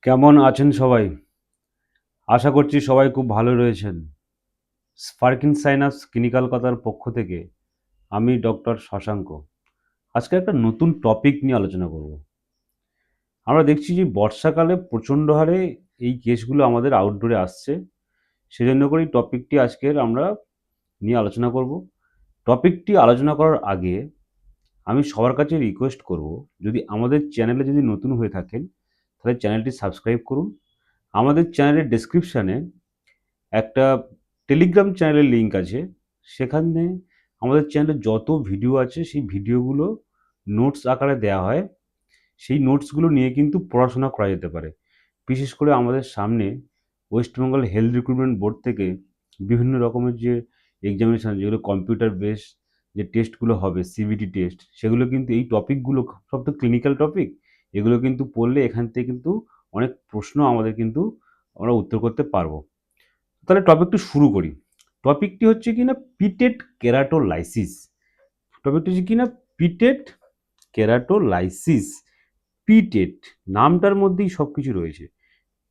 কেমন আছেন সবাই? আশা করছি সবাই খুব ভালো রয়েছেন। স্পার্কিং সাইনাস ক্লিনিক্যাল কথার পক্ষ থেকে আমি ডক্টর শশাঙ্ক। আজকে একটা নতুন টপিক নিয়ে আলোচনা করব। আমরা দেখছি যে বর্ষাকালে প্রচণ্ড হারে এই কেসগুলো আমাদের আউটডোরে আসছে। সেজন্য করেই টপিকটি আজকের আমরা নিয়ে আলোচনা করব। টপিকটি আলোচনা করার আগে আমি সবার কাছে রিকোয়েস্ট করব, যদি আমাদের চ্যানেলে যদি নতুন হয়ে থাকেন, তাহলে চ্যানেলটি সাবস্ক্রাইব করুন। আমাদের চ্যানেলের ডেসক্রিপশানে একটা টেলিগ্রাম চ্যানেলের লিঙ্ক আছে। সেখানে আমাদের চ্যানেলে যত ভিডিও আছে সেই ভিডিওগুলো নোটস আকারে দেওয়া হয়। সেই নোটসগুলো নিয়ে কিন্তু পড়াশোনা করা যেতে পারে। বিশেষ করে আমাদের সামনে West Bengal health recruitment board থেকে বিভিন্ন রকমের যে এক্সামিনেশান, যেগুলো কম্পিউটার বেস যে টেস্টগুলো হবে, সিবিটি টেস্ট, সেগুলো কিন্তু এই টপিকগুলো সব তো ক্লিনিক্যাল টপিক। এগুলো কিন্তু পড়লে এখান থেকে কিন্তু অনেক প্রশ্ন আমাদের কিন্তু আমরা উত্তর করতে পারবো। তাহলে টপিকটি শুরু করি। টপিকটি হচ্ছে কিনা পিটেট কেরাটোলাইসিস। টপিকটি হচ্ছে কিনা পিটেট কেরাটোলাইসিস। পিটেট নামটার মধ্যেই সব কিছু রয়েছে।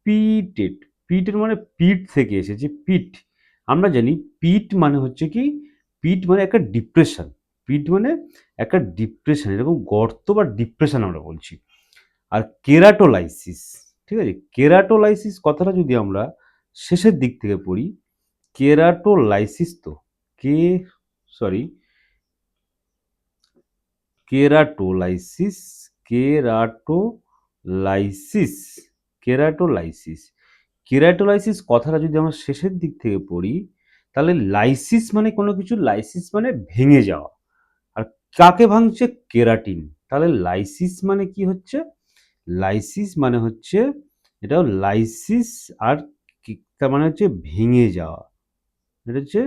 পিটেট, পিটের মানে পিঠ থেকে এসেছে, পিঠ। আমরা জানি পিঠ মানে হচ্ছে কি, পিঠ মানে একটা ডিপ্রেশন। পিঠ মানে একটা ডিপ্রেশন, এরকম গর্ত বা ডিপ্রেশন আমরা বলছি। আর কেরাটোলাইসিস, ঠিক আছে, কেরাটোলাইসিস কথাটা যদি আমরা শেষের দিক থেকে পড়ি, কেরাটোলাইসিস তো কে সরি কেরাটোলাইসিস, কেরাটোলাইসিস, কেরাটোলাইসিস, কেরাটোলাইসিস কথাটা যদি আমরা শেষের দিক থেকে পড়ি, তাহলে লাইসিস মানে কোনো কিছু, লাইসিস মানে ভেঙে যাওয়া। আর কাকে ভাঙছে? কেরাটিন। তাহলে লাইসিস মানে কি হচ্ছে? লাইসিস মানে হচ্ছে, এটা লাইসিস। আর তার মানে হচ্ছে ভেঙে যাওয়া। এটা হচ্ছে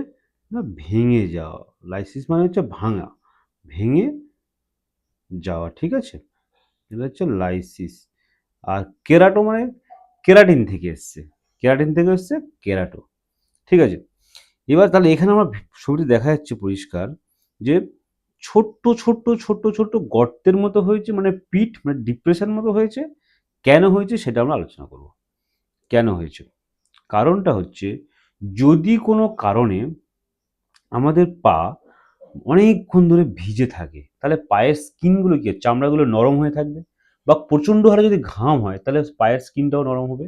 না, ভেঙে যাওয়া। লাইসিস মানে হচ্ছে ভাঙা, ভেঙে যাওয়া, ঠিক আছে? এটা হচ্ছে লাইসিস। আর কেরাটো মানে কেরাটিন থেকে এসছে, কেরাটিন থেকে এসছে কেরাটো, ঠিক আছে? এবার তাহলে এখানে আমার ছবিটি দেখা যাচ্ছে পরিষ্কার যে ছোট্ট ছোট্ট ছোট্ট ছোট্ট গর্তের মতো হয়েছে, মানে পিট মানে ডিপ্রেশন মতো হয়েছে। কেন হয়েছে সেটা আমরা আলোচনা করব। কেন হয়েছে? কারণটা হচ্ছে, যদি কোনো কারণে আমাদের পা অনেকক্ষণ ধরে ভিজে থাকে, তাহলে পায়ের স্কিনগুলো কি হয়? চামড়াগুলো নরম হয়ে থাকবে। বা প্রচণ্ড হারে যদি ঘাম হয়, তাহলে পায়ের স্কিনটাও নরম হবে।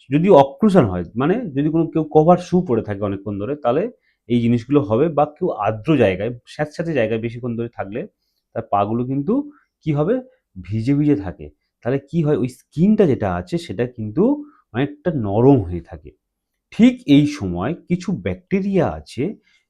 যদি অক্লুশন হয়, মানে যদি কেউ কভার শু পরে থাকে অনেকক্ষণ ধরে, তাহলে এই জিনিসগুলো হবে। বা কেউ আর্দ্র জায়গায়, স্যাঁতস্যাঁতে জায়গায় বেশিক্ষণ ধরে থাকলে তার পাগুলো কিন্তু কি হবে? ভিজে ভিজে থাকে। তাহলে কি হয়? ওই স্কিনটা যেটা আছে সেটা কিন্তু অনেকটা নরম হয়ে থাকে। ঠিক এই সময় কিছু ব্যাকটেরিয়া আছে,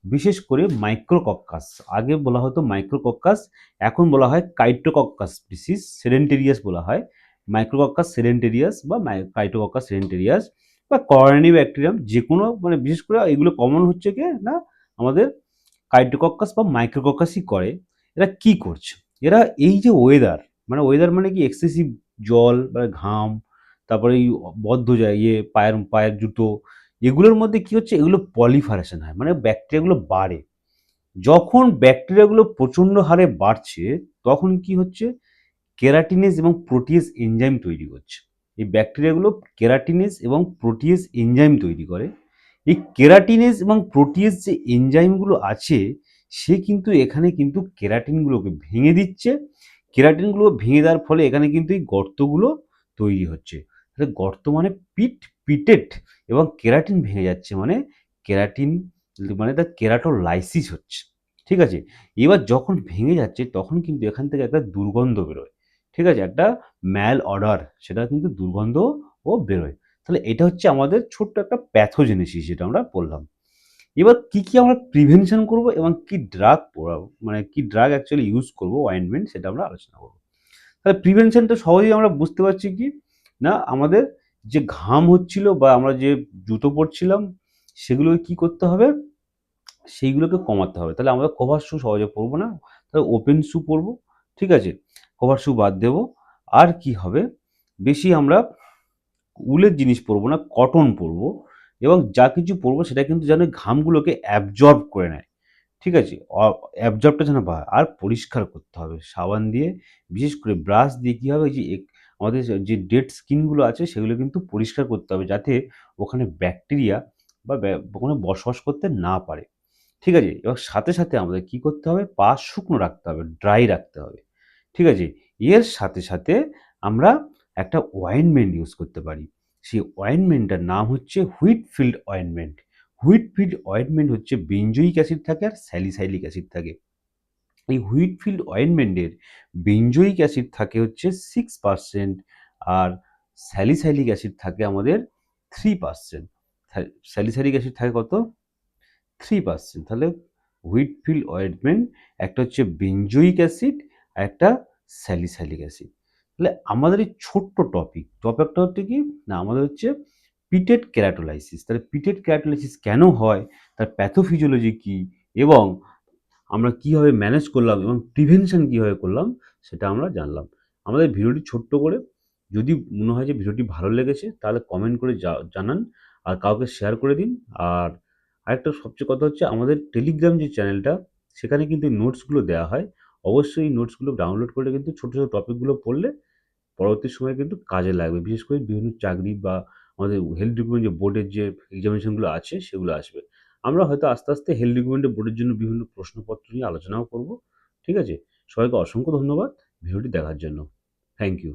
বিশেষ করে মাইক্রোকক্কাস। আগে বলা হতো মাইক্রোকক্কাস, এখন বলা হয় কাইটোকক্কাস স্পিসিস সেডেন্টেরিয়াস বলা হয়। মাইক্রোকক্কাস সেডেন্টেরিয়াস বা কাইটোকক্কাস সেডেন্টেরিয়াস বা করনি ব্যাকটেরিয়াম, যে কোনো, মানে বিশেষ করে এগুলো কমন হচ্ছে কি না, আমাদের কাইটোকক্কাস বা মাইক্রোকক্কাসই করে। এরা কি করছে? এরা এই যে ওয়েদার, মানে ওয়েদার মানে কি, এক্সেসিভ জল বা ঘাম, তারপরে এই বদ্ধ যায় পায়ের পায়ের জুতো, এগুলোর মধ্যে কি হচ্ছে? এগুলো পলিফারেশন হয়, মানে ব্যাকটেরিয়াগুলো বাড়ে। যখন ব্যাকটেরিয়াগুলো প্রচণ্ড হারে বাড়ছে, তখন কি হচ্ছে? কেরাটিনেজ এবং প্রোটিয়েজ এনজাইম তৈরি করছে। এই ব্যাকটেরিয়াগুলো কেরাটিনেজ এবং প্রোটিয়েজ এনজাইম তৈরি করে। এই কেরাটিনেজ এবং প্রোটিয়েজ যে এনজাইমগুলো আছে, সে কিন্তু এখানে কিন্তু কেরাটিনগুলোকে ভেঙে দিচ্ছে। কেরাটিনগুলো ভেঙে দেওয়ার ফলে এখানে কিন্তু এই গর্তগুলো তৈরি হচ্ছে। তাহলে গর্ত মানে পিট, পিটেট, এবং কেরাটিন ভেঙে যাচ্ছে মানে কেরাটিন, মানে তার কেরাটোলাইসিস হচ্ছে, ঠিক আছে? এবার যখন ভেঙে যাচ্ছে তখন কিন্তু এখান থেকে একটা দুর্গন্ধ বেরোয়, ঠিক আছে? একটা ম্যাল অডার, সেটা কিন্তু দুর্গন্ধও বেরোয়। তাহলে এটা হচ্ছে আমাদের ছোট্ট একটা প্যাথোজেনেসিস, যেটা আমরা বললাম। এবার কি আমরা প্রিভেনশন করব এবং কি ড্রাগ পড়াবো, মানে কি ড্রাগ অ্যাকচুয়ালি ইউজ করব, অয়েন্টমেন্ট, সেটা আমরা আলোচনা করব। তাহলে প্রিভেনশনটা সহজেই আমরা বুঝতে পারছি কি না, আমাদের যে ঘাম হচ্ছিল বা আমরা যে জুতো পরছিলাম, সেগুলোকে কি করতে হবে? সেইগুলোকে কমাতে হবে। তাহলে আমরা কভার শু সহজে পরবো না, তাহলে ওপেন শু পরবো, ঠিক আছে? কভার শু বাদ দেবো। আর কি হবে? বেশি আমরা উলের জিনিস পরবো না, কটন পরবো। এবং যা কিছু পরবো সেটা কিন্তু যেন ঘামগুলোকে অ্যাবজর্ব করে নেয়, ঠিক আছে? অ্যাবজর্বটা যেন আর পরিষ্কার করতে হবে সাবান দিয়ে, বিশেষ করে ব্রাশ দিয়ে। কি হবে? ওই যে আমাদের যে ডেড স্কিনগুলো আছে সেগুলো কিন্তু পরিষ্কার করতে হবে যাতে ওখানে ব্যাকটেরিয়া বা ওখানে বসবাস করতে না পারে। ঠিক আছে? এবার সাথে, সাথে আমাদের কি করতে হবে? পা শুকনো রাখতে হবে, ড্রাই রাখতে হবে। ঠিক আছে? এর সাথে, সাথে আমরা একটা অয়েনমেন্ট ইউজ করতে পারি। সেই অয়েনমেন্টটার নাম হচ্ছে হুইটফিল্ড অয়েনমেন্ট। হুইটফিল্ড অয়েনমেন্ট হচ্ছে বেঞ্জোয়িক অ্যাসিড থাকে আর স্যালিসাইলিক অ্যাসিড থাকে। এই হুইটফিল্ড অয়েনমেন্টের বেঞ্জোয়িক অ্যাসিড থাকে হচ্ছে 6% আর স্যালিসাইলিক অ্যাসিড থাকে আমাদের 3%। স্যালিসাইলিক অ্যাসিড থাকে কত? 3%। তাহলে হুইটফিল্ড অয়েনমেন্ট একটা হচ্ছে বেঞ্জোয়িক অ্যাসিড আর একটা স্যালিসাইলিক অ্যাসিড। তাহলে আমাদের এই ছোট্ট টপিকটা হচ্ছে কি না আমাদের হচ্ছে পিটেট কেরাটোলাইসিস। তাহলে পিটেট কেরাটোলাইসিস কেন হয়? তার প্যাথোফিজিওলজি কি? এবং আমরা কিভাবে ম্যানেজ করলাম এবং প্রিভেনশন কিভাবে করলাম সেটা আমরা জানলাম। আমাদের ভিডিওটি ছোট্ট করে যদি মনে হয় যে ভিডিওটি ভালো লেগেছে তাহলে কমেন্ট করে জানান আর কাউকে শেয়ার করে দিন। আর আরেকটা সবচেয়ে কথা হচ্ছে আমাদের টেলিগ্রাম যে চ্যানেলটা সেখানে কিন্তু এই নোটসগুলো দেওয়া হয়। অবশ্যই এই নোটসগুলো ডাউনলোড করলে কিন্তু ছোট, ছোট টপিকগুলো পড়লে পরবর্তী সময়ে কিন্তু কাজে লাগবে। বিশেষ করে বিভিন্ন চাকরি বা আমাদের হেলথ রিক্রুটমেন্ট যে বোর্ডের যে এক্সামিনেশনগুলো আছে সেগুলো আসবে। আমরা হয়তো আস্তে, আস্তে হেলথ রিক্রুটমেন্ট বোর্ডের জন্য বিভিন্ন প্রশ্নপত্র নিয়ে আলোচনাও করব। ঠিক আছে? সবাইকে অসংখ্য ধন্যবাদ ভিডিওটি দেখার জন্য। Thank you.